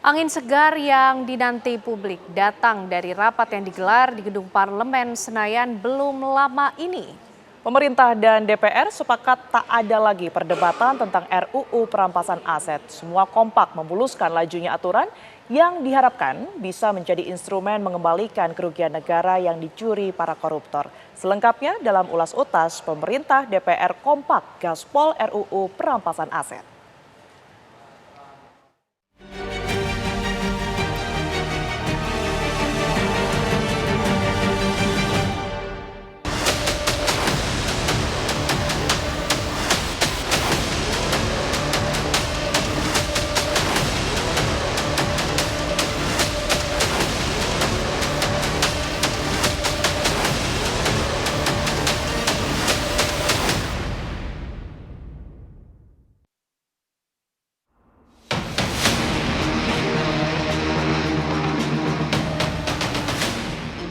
Angin segar yang dinanti publik datang dari rapat yang digelar di Gedung Parlemen Senayan belum lama ini. Pemerintah dan DPR sepakat tak ada lagi perdebatan tentang RUU perampasan aset. Semua kompak memuluskan lajunya aturan yang diharapkan bisa menjadi instrumen mengembalikan kerugian negara yang dicuri para koruptor. Selengkapnya dalam Ulas Utas, pemerintah DPR kompak gaspol RUU perampasan aset.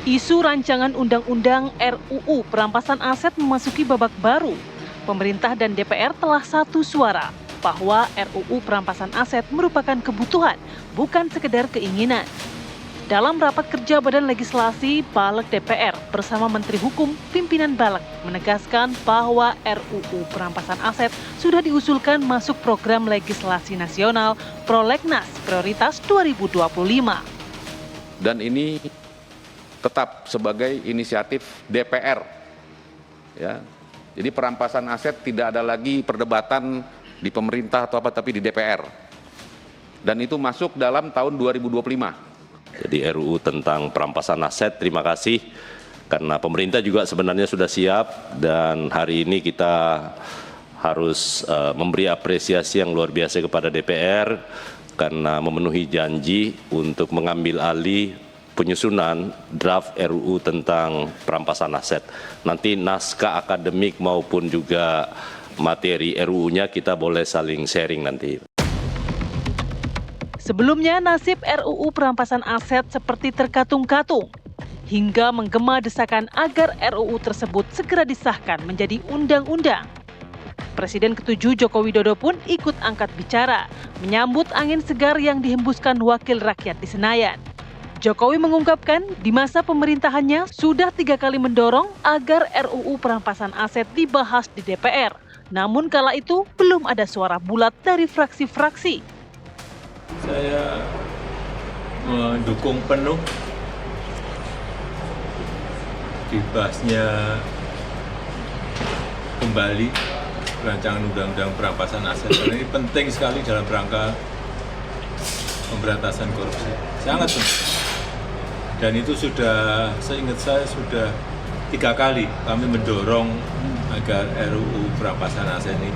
Isu rancangan undang-undang RUU perampasan aset memasuki babak baru. Pemerintah dan DPR telah satu suara bahwa RUU perampasan aset merupakan kebutuhan, bukan sekedar keinginan. Dalam rapat kerja Badan Legislasi, Balek DPR bersama Menteri Hukum, pimpinan Balek menegaskan bahwa RUU perampasan aset sudah diusulkan masuk program legislasi nasional Prolegnas Prioritas 2025. Dan ini tetap sebagai inisiatif DPR. Ya. Jadi perampasan aset tidak ada lagi perdebatan di pemerintah atau apa, tapi di DPR. Dan itu masuk dalam tahun 2025. Jadi RUU tentang perampasan aset, terima kasih. Karena pemerintah juga sebenarnya sudah siap dan hari ini kita harus memberi apresiasi yang luar biasa kepada DPR karena memenuhi janji untuk mengambil alih penyusunan draft RUU tentang perampasan aset. Nanti naskah akademik maupun juga materi RUU-nya kita boleh saling sharing nanti. Sebelumnya nasib RUU perampasan aset seperti terkatung-katung, hingga menggema desakan agar RUU tersebut segera disahkan menjadi undang-undang. Presiden ke-7 Joko Widodo pun ikut angkat bicara, menyambut angin segar yang dihembuskan wakil rakyat di Senayan. Jokowi mengungkapkan di masa pemerintahannya sudah 3 kali mendorong agar RUU perampasan aset dibahas di DPR. Namun kala itu belum ada suara bulat dari fraksi-fraksi. Saya mendukung penuh dibahasnya kembali rancangan undang-undang perampasan aset. Karena ini penting sekali dalam rangka pemberantasan korupsi. Sangat penting. Dan itu sudah, seingat saya sudah 3 kali kami mendorong agar RUU perampasan aset ini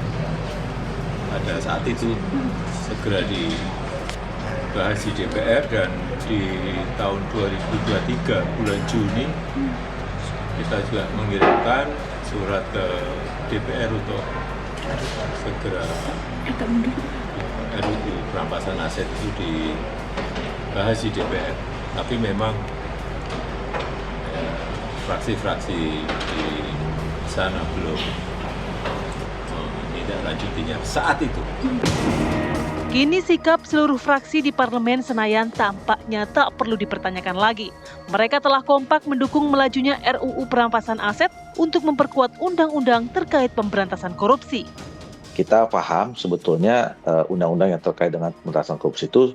pada saat itu segera dibahas di DPR, dan di tahun 2023 bulan Juni kita juga mengirimkan surat ke DPR untuk segera RUU perampasan aset itu dibahas di DPR. Tapi memang fraksi-fraksi di sana belum menindaklanjutinya saat itu. Kini sikap seluruh fraksi di Parlemen Senayan tampaknya tak perlu dipertanyakan lagi. Mereka telah kompak mendukung melajunya RUU perampasan aset untuk memperkuat undang-undang terkait pemberantasan korupsi. Kita paham sebetulnya undang-undang yang terkait dengan pemberantasan korupsi itu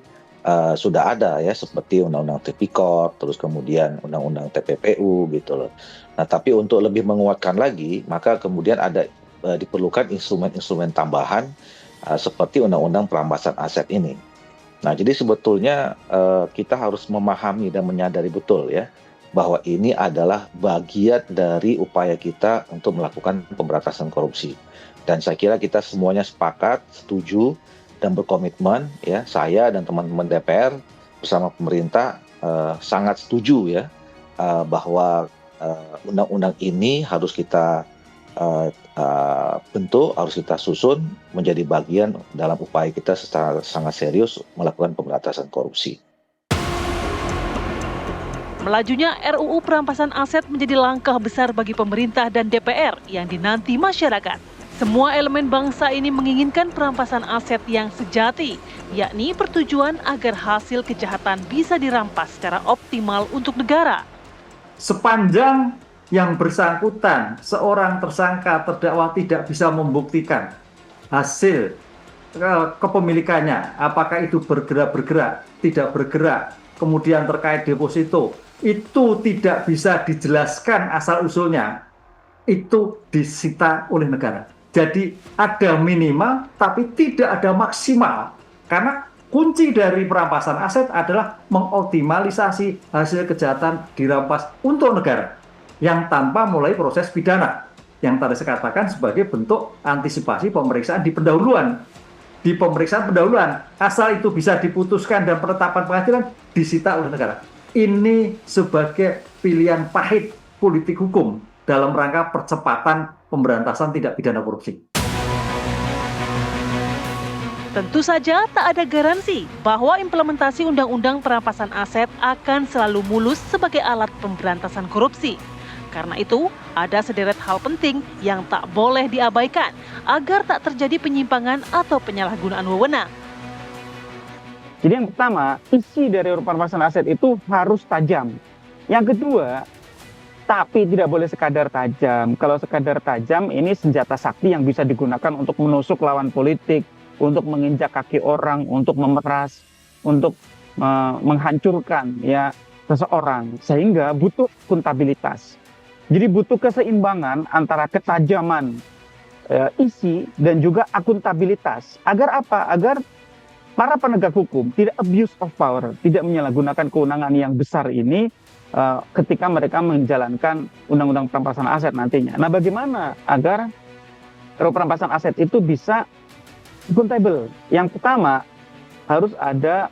sudah ada ya, seperti Undang-Undang Tipikor, terus kemudian Undang-Undang TPPU gitu loh. Nah, tapi untuk lebih menguatkan lagi, maka kemudian ada diperlukan instrumen-instrumen tambahan seperti Undang-Undang perampasan aset ini. Nah, jadi sebetulnya kita harus memahami dan menyadari betul ya, bahwa ini adalah bagian dari upaya kita untuk melakukan pemberantasan korupsi. Dan saya kira kita semuanya sepakat, setuju, dan berkomitmen ya, saya dan teman-teman DPR bersama pemerintah sangat setuju ya bahwa undang-undang ini harus kita bentuk, harus kita susun menjadi bagian dalam upaya kita secara sangat serius melakukan pemberantasan korupsi. Melajunya RUU perampasan aset menjadi langkah besar bagi pemerintah dan DPR yang dinanti masyarakat. Semua elemen bangsa ini menginginkan perampasan aset yang sejati yakni bertujuan agar hasil kejahatan bisa dirampas secara optimal untuk negara. Sepanjang yang bersangkutan, seorang tersangka terdakwa tidak bisa membuktikan hasil kepemilikannya, apakah itu bergerak, tidak bergerak, kemudian terkait deposito, itu tidak bisa dijelaskan asal-usulnya, itu disita oleh negara. Jadi ada minimal, tapi tidak ada maksimal. Karena kunci dari perampasan aset adalah mengoptimalisasi hasil kejahatan dirampas untuk negara, yang tanpa mulai proses pidana, yang tadi saya katakan sebagai bentuk antisipasi pemeriksaan di pendahuluan. Di pemeriksaan pendahuluan, asal itu bisa diputuskan dan penetapan pengadilan, disita oleh negara. Ini sebagai pilihan pahit politik hukum dalam rangka percepatan pemberantasan tindak pidana korupsi. Tentu saja tak ada garansi bahwa implementasi Undang-Undang Perampasan Aset akan selalu mulus sebagai alat pemberantasan korupsi. Karena itu, ada sederet hal penting yang tak boleh diabaikan agar tak terjadi penyimpangan atau penyalahgunaan wewenang. Jadi yang pertama, isi dari perampasan aset itu harus tajam. Yang kedua, tapi tidak boleh sekadar tajam. Kalau sekadar tajam, ini senjata sakti yang bisa digunakan untuk menusuk lawan politik, untuk menginjak kaki orang, untuk memeras, untuk menghancurkan ya seseorang. Sehingga butuh akuntabilitas. Jadi butuh keseimbangan antara ketajaman isi dan juga akuntabilitas. Agar apa? Agar para penegak hukum tidak abuse of power, tidak menyalahgunakan kewenangan yang besar ini ketika mereka menjalankan Undang-Undang Perampasan Aset nantinya. Nah, bagaimana agar perampasan aset itu bisa akuntabel? Yang pertama, harus ada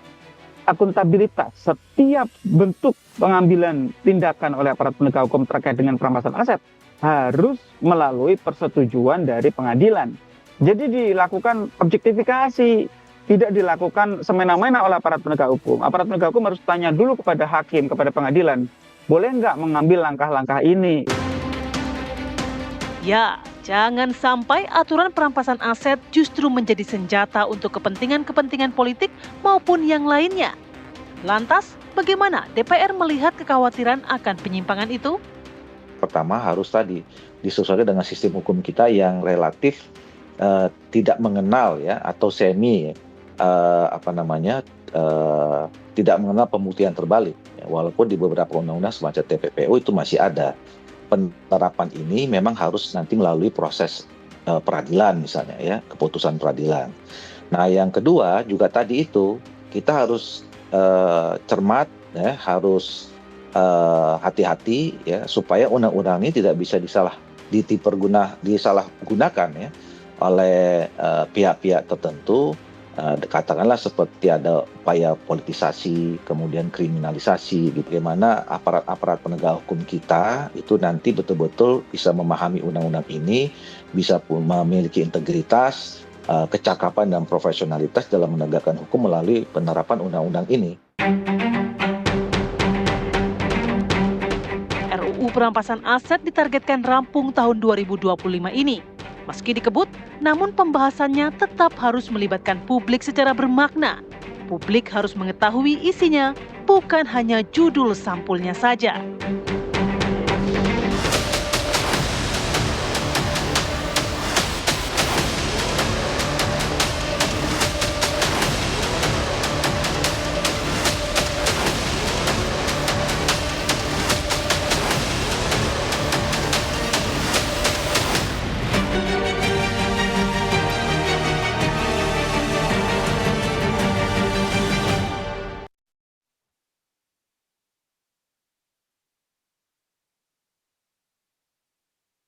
akuntabilitas. Setiap bentuk pengambilan tindakan oleh aparat penegak hukum terkait dengan perampasan aset harus melalui persetujuan dari pengadilan. Jadi dilakukan objektifikasi, tidak dilakukan semena-mena oleh aparat penegak hukum. Aparat penegak hukum harus tanya dulu kepada hakim, kepada pengadilan, boleh nggak mengambil langkah-langkah ini? Ya, jangan sampai aturan perampasan aset justru menjadi senjata untuk kepentingan-kepentingan politik maupun yang lainnya. Lantas, bagaimana DPR melihat kekhawatiran akan penyimpangan itu? Pertama harus tadi disesuaikan dengan sistem hukum kita yang relatif tidak mengenal ya atau semi tidak mengenal pembuktian terbalik. Ya, walaupun di beberapa undang-undang semacam TPPU itu masih ada. Penerapan ini memang harus nanti melalui proses peradilan misalnya ya, keputusan peradilan. Nah, yang kedua juga tadi itu kita harus cermat ya, harus hati-hati ya supaya undang-undang ini tidak bisa disalahgunakan ya oleh pihak-pihak tertentu. Katakanlah seperti ada upaya politisasi, kemudian kriminalisasi, gitu. Bagaimana aparat-aparat penegak hukum kita itu nanti betul-betul bisa memahami undang-undang ini, bisa pun memiliki integritas, kecakapan dan profesionalitas dalam menegakkan hukum melalui penerapan undang-undang ini. RUU Perampasan Aset ditargetkan rampung tahun 2025 ini. Meski dikebut, namun pembahasannya tetap harus melibatkan publik secara bermakna. Publik harus mengetahui isinya, bukan hanya judul sampulnya saja.